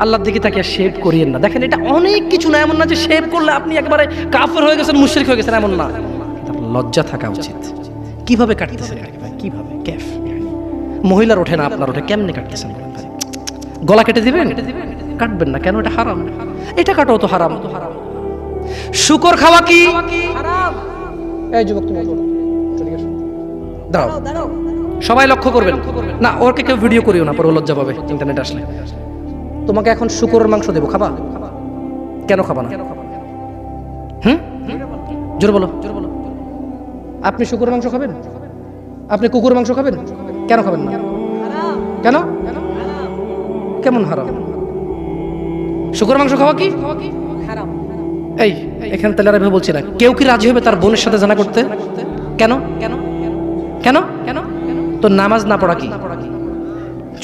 আল্লাহর দিকে তাকিয়ে শেভ করিয়েন না। দেখেন এটা অনেক কিছু না, এমন না যে শেভ করলে আপনি একবারে কাফের হয়ে গেছেন, মুশরিক হয়ে গেছেন, এমন না। লজ্জা থাকা উচিত। কিভাবে কাটতেছেন ভাই, কিভাবে ক্যাফ মহিলার ওঠে না আপনার ওঠে, কেমনে কাটতেছেন ভাই? গলা কেটে দিবেন? কাটবেন না কেন? এটা হারাম। এটা কাটাও তো হারাম। শুকর খাওয়া কি হারাম? এই যুবক তুমি দাঁড়াও, সবাই লক্ষ্য করবেন না, ওরকে কেউ ভিডিও করিও না, পরে লজ্জা পাবে ইন্টারনেট আসলে। তোমাকে এখন শুকরের মাংস দেবো, খাবা? কেন খাবা না? জোরে বলো। আপনি শুকরের মাংস খাবেন? আপনি কুকুরের মাংস খাবেন? কেন খাবেন না? কেন? কেমন হারাম? শুকরের মাংস খাওয়া কি হারাম? এই এখানে তাহলে আমি বলছি না, কেউ কি রাজি হবে তার বোনের সাথে জানা করতে? কেন? কেন? কেন? কেন? তো নামাজ না পড়া কি?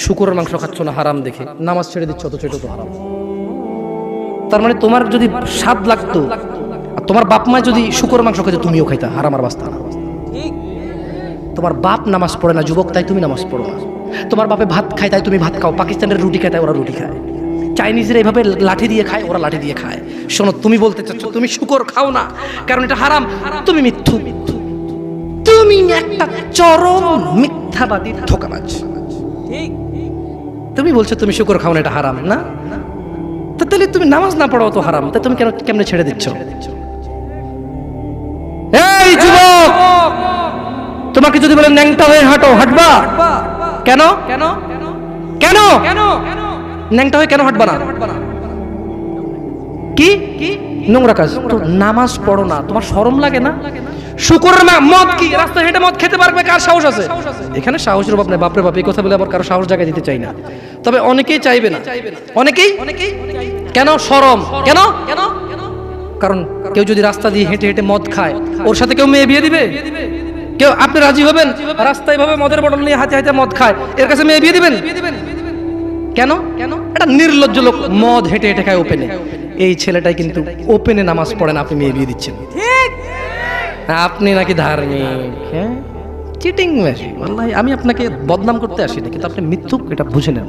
শুকরের মাংস খাচ্ছ না হারাম দেখে নামাজ ছেড়ে দিচ্ছ, অথচ এটা তো হারাম। তার মানে তোমার যদি স্বাদ লাগতো আর তোমার বাপ মা যদি শুকরের মাংস খাইতো, তুমিও খাইতা, হারাম আর বাস্তা না। তোমার বাপ নামাজ পড়ে না যুবক, তাই তুমি নামাজ পড়ো না। তোমার বাপে ভাত খায় তাই তুমি ভাত খাও, পাকিস্তানের রুটি খায় তাই ওরা রুটি খায়, চাইনিজরা এইভাবে লাঠি দিয়ে খায়, ওরা লাঠি দিয়ে খায়। শোনো, তুমি বলতে চাচ্ছ তুমি শুকর খাও না কারণ এটা হারাম, তুমি মিথ্যু, তুমি একটা চরম মিথ্যাবাদী, ধোঁকাবাজ। তুমি বলছো তুমি শুকর খাও না, এটা হারাম না? তাহলে তুমি নামাজ না পড়াও তো হারাম, তা তুমি কেন কেমনে ছেড়ে দিচ্ছ? এই যুবক, তোমাকে যদি বলে ন্যাংটা হয়ে হাঁটো, হাঁটবা? কেন? কেন? কেন? ন্যাংটা হয়ে কেন হাঁটবা না? কি নোংরা কাজ? তো নামাজ পড়ো না, তোমার শরম লাগে না? শুকরের মদ কি রাস্তায় হেঁটে মদ খেতে পারবে? কার সাহস আছে? এখানে সাহসের অভাব নেই, বাপরে বাপ, এই কথা বলে আবার কারো সাহস জায়গায় দিতে চাই না, তবে অনেকেই চাইবে না। অনেকেই কেন? শরম। কেন? কারণ কেউ যদি রাস্তা দিয়ে হেঁটে হেঁটে মদ খায়, ওর সাথে কেউ মেয়ে বিয়ে দিবে? কেউ? আপনি রাজি হবেন রাস্তায় ভাবে মদের বটল নিয়ে হাতে হাতে মদ খায়, এর কাছে মেয়ে বিয়ে দিবেন? কেন? এটা নির্লজ্জ লোক, মদ হেঁটে হেঁটে খায় ওপেনে। এই ছেলেটাই কিন্তু ওপেনে নামাজ পড়ে না, আপনি মেয়ে বিয়ে দিচ্ছেন। ঠিক, আপনি নাকি ধার্মিক, চিটিং মেশিন। আমি আপনাকে বদনাম করতে আসিনি, কিন্তু আপনি মিথ্যুক, এটা বুঝে নেন।